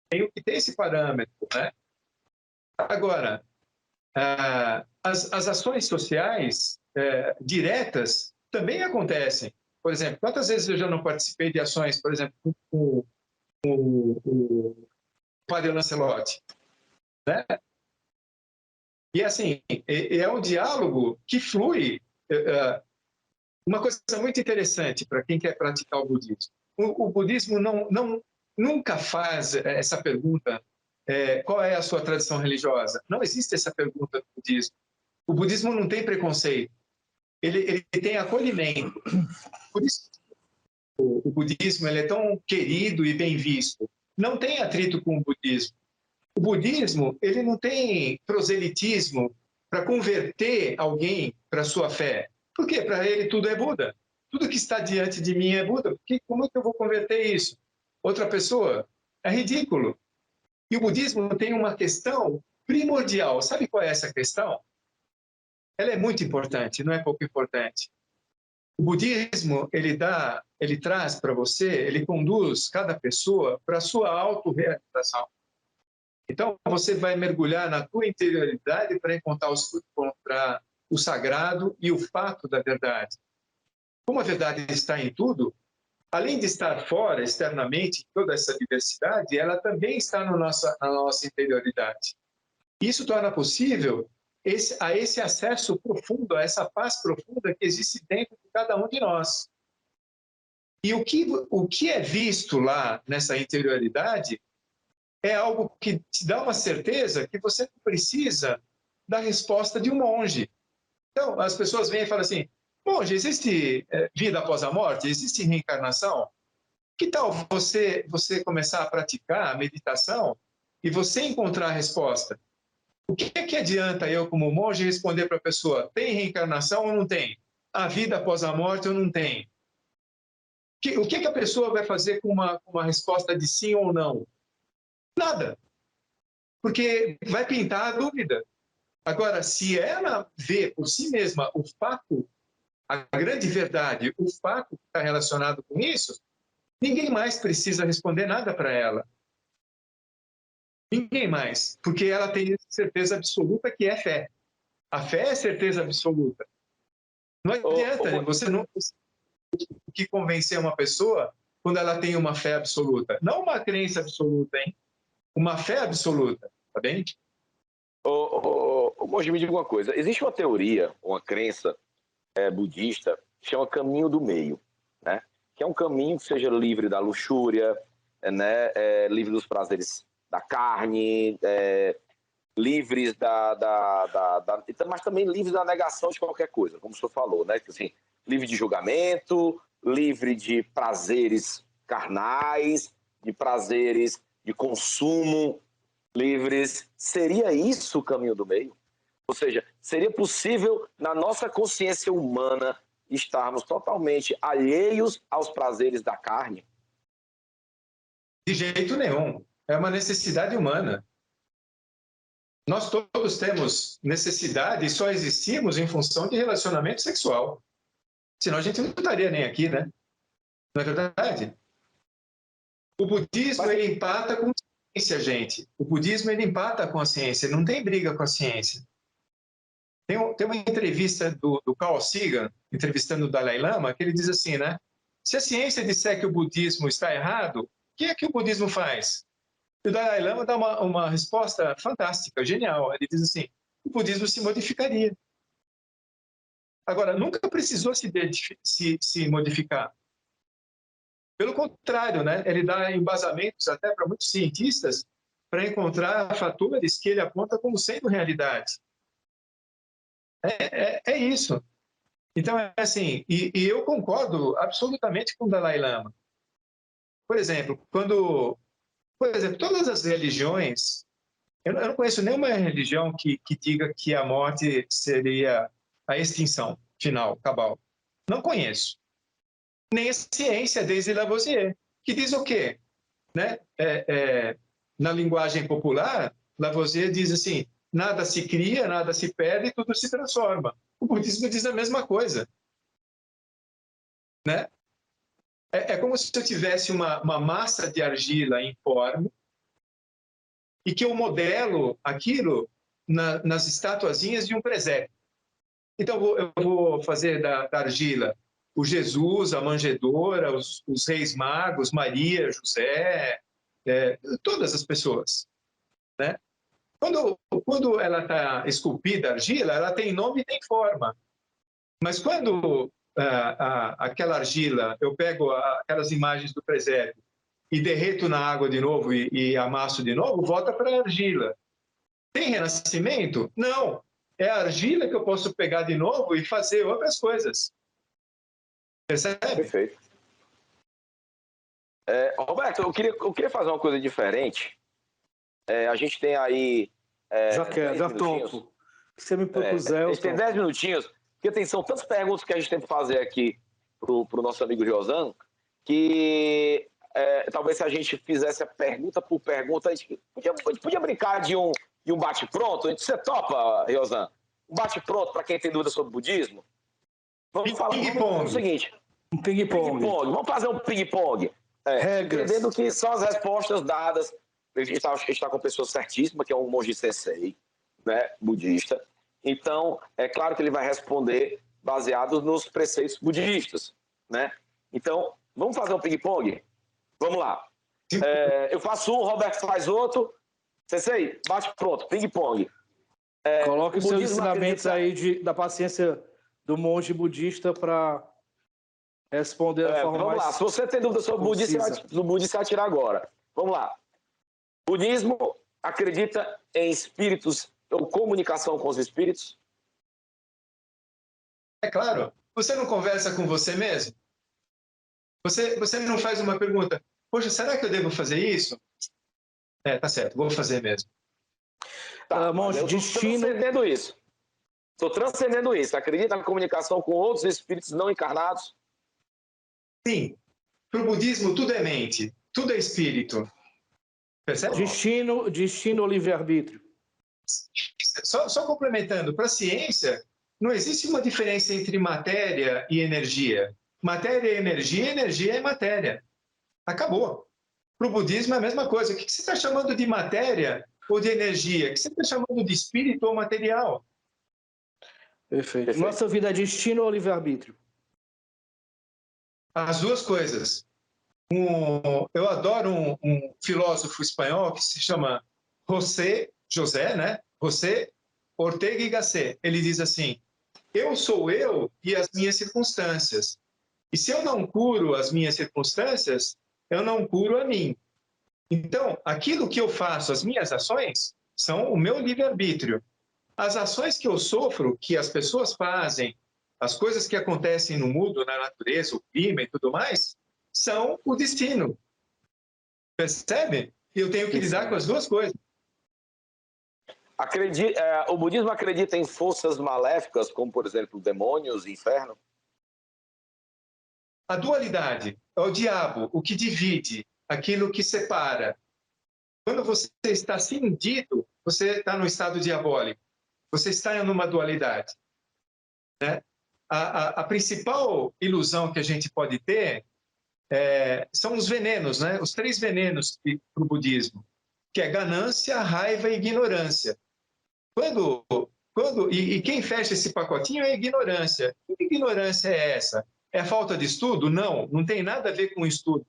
tenho que ter esse parâmetro, né? Agora, as ações sociais diretas também acontecem. Por exemplo, quantas vezes eu já não participei de ações, por exemplo, com o padre Lancelotti, né? E assim, é um diálogo que flui. Uma coisa muito interessante para quem quer praticar o budismo. O budismo nunca faz essa pergunta, qual é a sua tradição religiosa? Não existe essa pergunta no budismo. O budismo não tem preconceito, ele tem acolhimento. Por isso o budismo ele é tão querido e bem visto. Não tem atrito com o budismo. O budismo ele não tem proselitismo para converter alguém para a sua fé. Por quê? Para ele tudo é Buda. Tudo que está diante de mim é Buda. Como é que eu vou converter isso? Outra pessoa? É ridículo. E o budismo tem uma questão primordial. Sabe qual é essa questão? Ela é muito importante, não é pouco importante. O budismo, ele traz para você, ele conduz cada pessoa para a sua autorrealização. Então, você vai mergulhar na tua interioridade para encontrar o sagrado e o fato da verdade. Como a verdade está em tudo, além de estar fora, externamente, toda essa diversidade, ela também está na nossa interioridade. Isso torna possível esse acesso profundo, a essa paz profunda que existe dentro de cada um de nós. E o que é visto lá nessa interioridade é algo que te dá uma certeza que você não precisa da resposta de um monge. Então, as pessoas vêm e falam assim, monge, existe vida após a morte? Existe reencarnação? Que tal você começar a praticar a meditação e você encontrar a resposta? O que é que adianta eu, como monge, responder para a pessoa, tem reencarnação ou não tem? A vida após a morte ou não tem? O que é que a pessoa vai fazer com uma resposta de sim ou não? Nada. Porque vai pintar a dúvida. Agora, se ela vê por si mesma o fato, a grande verdade, o fato que está relacionado com isso, ninguém mais precisa responder nada para ela. Ninguém mais, porque ela tem certeza absoluta que é fé. A fé é certeza absoluta. Não adianta, você não que convencer uma pessoa quando ela tem uma fé absoluta. Não uma crença absoluta, hein? Uma fé absoluta, tá bem? Monge, me diga uma coisa. Existe uma teoria, uma crença budista, que chama caminho do meio, né? Que é um caminho que seja livre da luxúria, né? Livre dos prazeres da carne, livres mas também livres da negação de qualquer coisa, como o senhor falou, né? Assim, livre de julgamento, livre de prazeres carnais, de prazeres de consumo, livres. Seria isso o caminho do meio? Ou seja, seria possível, na nossa consciência humana, estarmos totalmente alheios aos prazeres da carne? De jeito nenhum. É uma necessidade humana. Nós todos temos necessidade e só existimos em função de relacionamento sexual. Senão a gente não estaria nem aqui, né? Não é verdade? O budismo, ele empata com ciência, gente. O budismo, ele empata com a ciência, ele não tem briga com a ciência. Tem uma entrevista do Carl Sagan, entrevistando o Dalai Lama, que ele diz assim, né? Se a ciência disser que o budismo está errado, o que é que o budismo faz? E o Dalai Lama dá uma resposta fantástica, genial. Ele diz assim, o budismo se modificaria. Agora, nunca precisou se modificar. Pelo contrário, né? Ele dá embasamentos até para muitos cientistas para encontrar fatores que ele aponta como sendo realidade. É isso. Então, é assim, e eu concordo absolutamente com o Dalai Lama. Por exemplo, todas as religiões, eu não conheço nenhuma religião que diga que a morte seria a extinção final, cabal. Não conheço. Nem a ciência, desde Lavoisier, que diz o quê? Né? Na linguagem popular, Lavoisier diz assim, nada se cria, nada se perde, tudo se transforma. O budismo diz a mesma coisa. Né? É como se eu tivesse uma massa de argila informe e que eu modelo aquilo nas estatuazinhas de um presépio. Então, eu vou fazer da argila o Jesus, a manjedoura, os reis magos, Maria, José, todas as pessoas. Né? Quando ela está esculpida, a argila, ela tem nome e tem forma. Mas quando aquela argila, eu pego aquelas imagens do presépio e derreto na água de novo e amasso de novo, volta para a argila. Tem renascimento? Não. É a argila que eu posso pegar de novo e fazer outras coisas. Percebe? Perfeito. Roberto, eu queria fazer uma coisa diferente. A gente tem aí... já topo. Se você me propuser, a gente tem 10 minutinhos, porque são tantas perguntas que a gente tem que fazer aqui para o nosso amigo Riozano, que talvez se a gente fizesse a pergunta por pergunta, a gente podia brincar de um bate-pronto. Você topa, Riozano? Um bate-pronto para quem tem dúvida sobre budismo? Vamos falar o seguinte. Um ping-pong. Vamos fazer um ping-pong. Entendendo que são as respostas dadas. A gente está com a pessoa certíssima, que é um monge sensei, né, budista. Então, é claro que ele vai responder baseado nos preceitos budistas, né? Então, vamos fazer um ping-pong? Vamos lá. Eu faço um, o Roberto faz outro. Sensei, bate pronto, ping-pong. Coloque os seus ensinamentos aí da paciência do monge budista para responder da forma vamos mais... lá, se você tem dúvida sobre o budismo, você vai tirar agora. Vamos lá. O budismo acredita em espíritos ou comunicação com os espíritos? É claro. Você não conversa com você mesmo? Você não faz uma pergunta, poxa, será que eu devo fazer isso? Tá certo, vou fazer mesmo. Tá, monge, eu estou transcendendo isso. Estou transcendendo isso. Acredita na comunicação com outros espíritos não encarnados? Sim. Para o budismo, tudo é mente, tudo é espírito. Percebe? Destino ou livre-arbítrio? Só complementando, para a ciência, não existe uma diferença entre matéria e energia. Matéria é energia, energia é matéria. Acabou. Para o budismo é a mesma coisa. O que você está chamando de matéria ou de energia? O que você está chamando de espírito ou material? Perfeito. Nossa vida é destino ou livre-arbítrio? As duas coisas. Eu adoro um filósofo espanhol que se chama José, né? José Ortega y Gasset. Ele diz assim, eu sou eu e as minhas circunstâncias. E se eu não curo as minhas circunstâncias, eu não curo a mim. Então, aquilo que eu faço, as minhas ações, são o meu livre-arbítrio. As ações que eu sofro, que as pessoas fazem, as coisas que acontecem no mundo, na natureza, o clima e tudo mais, são o destino. Percebe? Eu tenho que lidar com as duas coisas. O budismo acredita em forças maléficas, como, por exemplo, demônios e inferno? A dualidade é o diabo, o que divide, aquilo que separa. Quando você está cindido, você está no estado diabólico. Você está numa dualidade. Né? A principal ilusão que a gente pode ter são os venenos, né? Os 3 venenos para o budismo. que é ganância, raiva e ignorância. E quem fecha esse pacotinho é a ignorância. Que ignorância é essa? É a falta de estudo? Não, não tem nada a ver com estudo.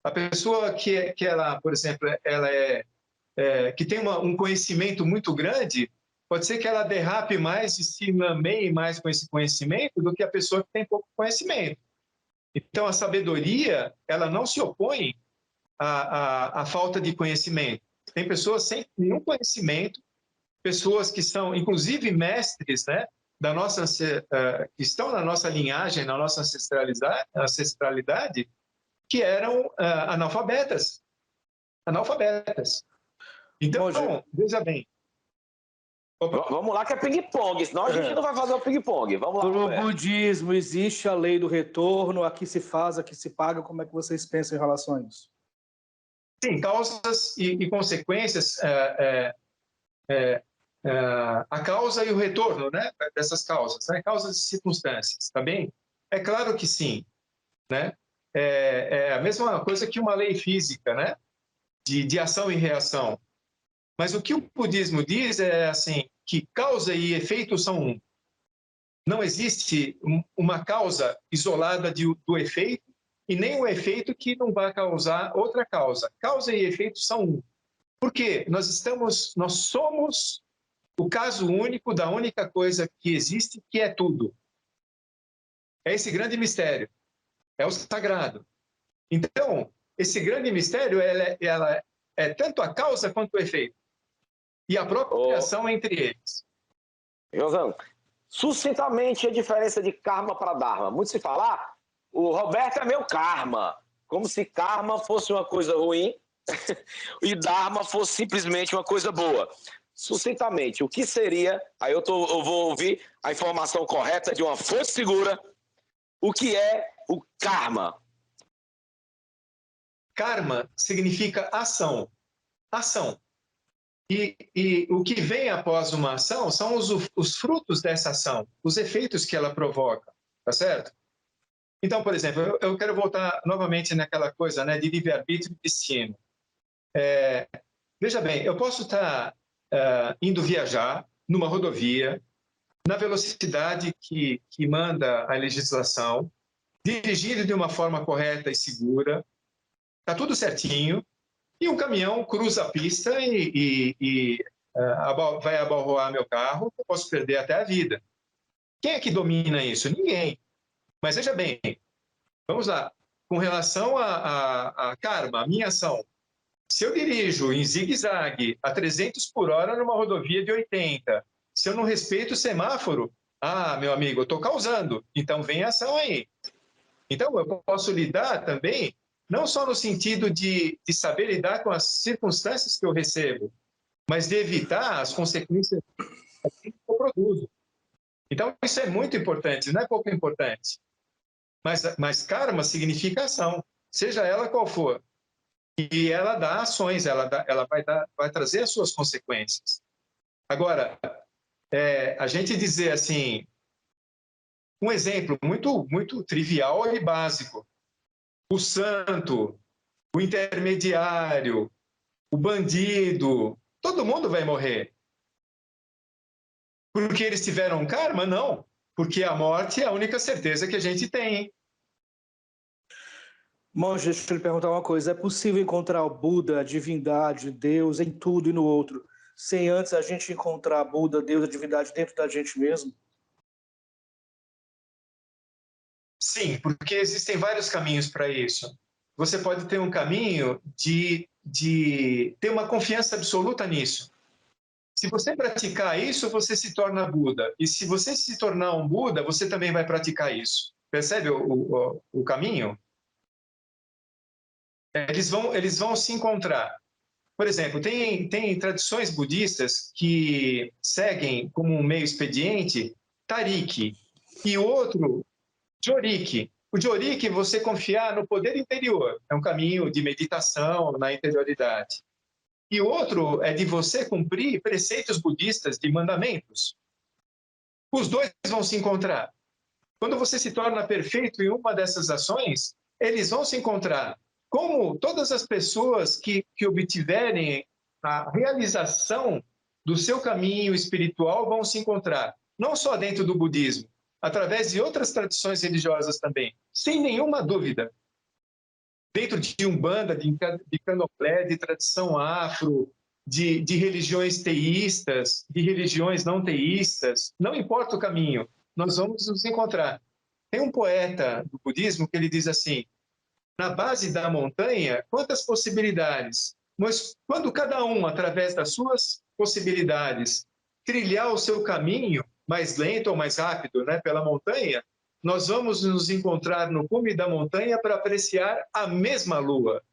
A pessoa que ela, por exemplo, que tem um conhecimento muito grande, pode ser que ela derrape mais e se lameie mais com esse conhecimento do que a pessoa que tem pouco conhecimento. Então, a sabedoria, ela não se opõe à falta de conhecimento. Tem pessoas sem nenhum conhecimento, pessoas que são, inclusive, mestres, né, que estão na nossa linhagem, na nossa ancestralidade, que eram analfabetas. Então, veja bem. Opa. Vamos lá que é ping-pong, senão a gente não vai fazer o ping-pong. Vamos lá. No budismo, existe a lei do retorno, aqui se faz, aqui se paga. Como é que vocês pensam em relação a isso? Sim, causas e consequências, a causa e o retorno, né, dessas causas, né, causas e circunstâncias, tá bem? É claro que sim, né? É a mesma coisa que uma lei física, né, de ação e reação. Mas o que o budismo diz é assim, que causa e efeito são um. Não existe uma causa isolada do efeito e nem o efeito que não vai causar outra causa. Causa e efeito são um. Por quê? Nós somos o caso único da única coisa que existe, que é tudo. É esse grande mistério. É o sagrado. Então, esse grande mistério, ela é tanto a causa quanto o efeito. E a própria ação entre eles. Josão, sucintamente a diferença de karma para dharma. Muito se falar, o Roberto é meu karma. Como se karma fosse uma coisa ruim e dharma fosse simplesmente uma coisa boa. Sucintamente, o que seria, aí eu vou ouvir a informação correta de uma fonte segura, o que é o karma? Karma significa ação. Ação. E o que vem após uma ação são os frutos dessa ação, os efeitos que ela provoca, tá certo? Então, por exemplo, eu quero voltar novamente naquela coisa, né, de livre-arbítrio e destino. Veja bem, eu posso estar indo viajar numa rodovia, na velocidade que manda a legislação, dirigindo de uma forma correta e segura, está tudo certinho, e um caminhão cruza a pista vai abalroar meu carro, eu posso perder até a vida. Quem é que domina isso? Ninguém. Mas veja bem, vamos lá, com relação a karma, a minha ação, se eu dirijo em zigue-zague a 300 por hora numa rodovia de 80, se eu não respeito o semáforo, meu amigo, eu estou causando, então vem a ação aí. Então, eu posso lidar também, não só no sentido de saber lidar com as circunstâncias que eu recebo, mas de evitar as consequências que eu produzo. Então, isso é muito importante, não é pouco importante. Mas karma significa ação, seja ela qual for. E ela dá ações, ela vai trazer as suas consequências. Agora, a gente dizer assim, um exemplo muito trivial e básico. O santo, o intermediário, o bandido, todo mundo vai morrer. Porque eles tiveram karma? Não. Porque a morte é a única certeza que a gente tem. Monge, deixa eu lhe perguntar uma coisa. É possível encontrar o Buda, a divindade, Deus, em tudo e no outro, sem antes a gente encontrar Buda, Deus, a divindade dentro da gente mesmo? Sim, porque existem vários caminhos para isso. Você pode ter um caminho de ter uma confiança absoluta nisso. Se você praticar isso, você se torna Buda. E se você se tornar um Buda, você também vai praticar isso. Percebe o caminho? Eles vão se encontrar. Por exemplo, tem tradições budistas que seguem como um meio expediente Tariki e outro Joriki. O Joriki é você confiar no poder interior, é um caminho de meditação na interioridade. E outro é de você cumprir preceitos budistas de mandamentos. Os dois vão se encontrar. Quando você se torna perfeito em uma dessas ações, eles vão se encontrar. Como todas as pessoas que obtiverem a realização do seu caminho espiritual vão se encontrar, não só dentro do budismo, através de outras tradições religiosas também, sem nenhuma dúvida. Dentro de Umbanda, de Candomblé, de tradição afro, de religiões teístas, de religiões não teístas, não importa o caminho, nós vamos nos encontrar. Tem um poeta do budismo que ele diz assim: na base da montanha, quantas possibilidades, mas quando cada um, através das suas possibilidades, trilhar o seu caminho, mais lento ou mais rápido, né, pela montanha, nós vamos nos encontrar no cume da montanha para apreciar a mesma lua.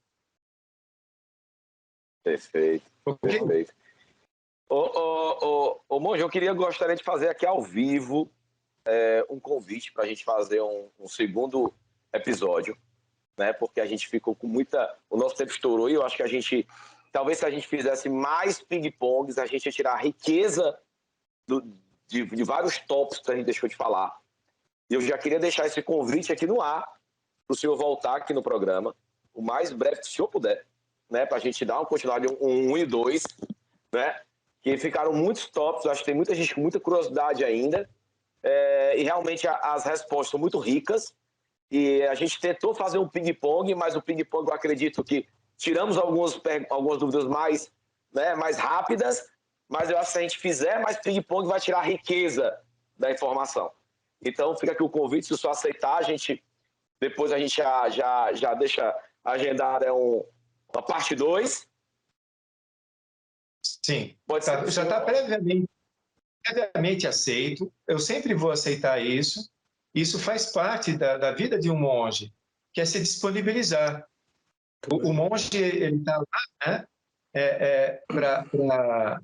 Perfeito, Okay? perfeito. Monge, gostaria de fazer aqui ao vivo um convite para a gente fazer um segundo episódio, né? Porque a gente ficou com muita... O nosso tempo estourou e eu acho que a gente... Talvez se a gente fizesse mais ping-pongs, a gente ia tirar a riqueza de vários tópicos que a gente deixou de falar. E eu já queria deixar esse convite aqui no ar, para o senhor voltar aqui no programa, o mais breve que o senhor puder, né? Para a gente dar uma continuidade, um 1 e 2, né? Que ficaram muitos tópicos, acho que tem muita gente com muita curiosidade ainda, e realmente as respostas são muito ricas, e a gente tentou fazer um ping-pong, mas o ping-pong eu acredito que tiramos algumas dúvidas mais, né, mais rápidas, mas eu acho que se a gente fizer mais ping-pong vai tirar a riqueza da informação. Então fica aqui o convite, se o senhor aceitar, depois a gente já deixa agendada uma parte 2. Sim, pode ser, já está previamente aceito, eu sempre vou aceitar isso. Isso faz parte da vida de um monge, que é se disponibilizar. O monge, ele está lá, né, para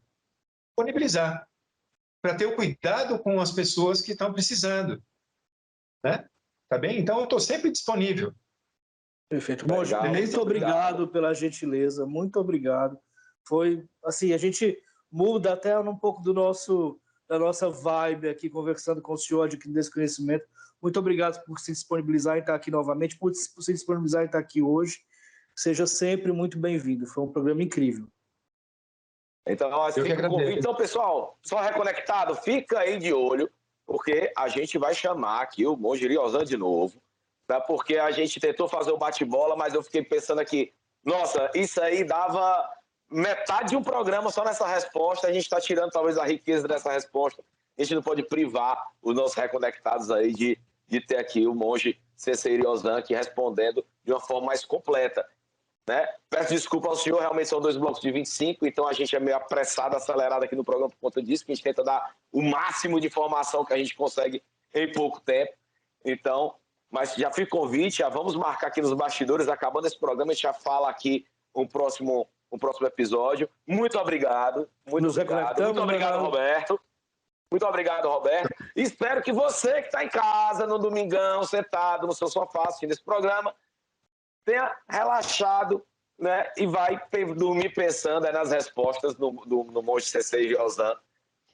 disponibilizar, para ter o cuidado com as pessoas que estão precisando, né? Tá bem? Então, eu estou sempre disponível. Perfeito. Monge, muito obrigado pela gentileza, muito obrigado. Foi, assim, a gente muda até um pouco da nossa vibe aqui, conversando com o senhor, adquirindo esse conhecimento. Muito obrigado por se disponibilizar em estar aqui novamente, por se disponibilizar em estar aqui hoje. Seja sempre muito bem-vindo. Foi um programa incrível. Então, fica o convite. Então, pessoal, só reconectado, fica aí de olho, porque a gente vai chamar aqui o Monge Iriozan de novo, tá? Porque a gente tentou fazer o bate-bola, mas eu fiquei pensando aqui, nossa, isso aí dava metade de um programa só nessa resposta, a gente está tirando talvez a riqueza dessa resposta. A gente não pode privar os nossos reconectados aí de ter aqui o Monge Sensei Iriozan aqui respondendo de uma forma mais completa, né? Peço desculpa ao senhor, realmente são 2 blocos de 25, então a gente é meio apressado, acelerado aqui no programa por conta disso, que a gente tenta dar o máximo de informação que a gente consegue em pouco tempo. Então, mas já fica o convite, já vamos marcar aqui nos bastidores, acabando esse programa, a gente já fala aqui um próximo episódio. Muito obrigado. Muito obrigado, Roberto. Muito obrigado, Roberto. E espero que você que está em casa, no domingão, sentado no seu sofá assistindo esse programa, tenha relaxado, né, e vai dormir pensando nas respostas no Monge Sensei Iriozan,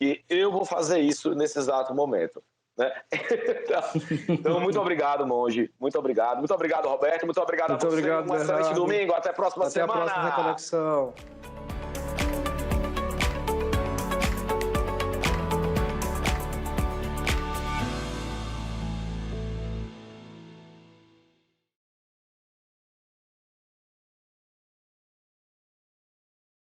que eu vou fazer isso nesse exato momento, né? Então, muito obrigado, Monge. Muito obrigado. Muito obrigado, Roberto. Muito obrigado a você. Um excelente domingo. Até a próxima semana. Até a próxima reconexão.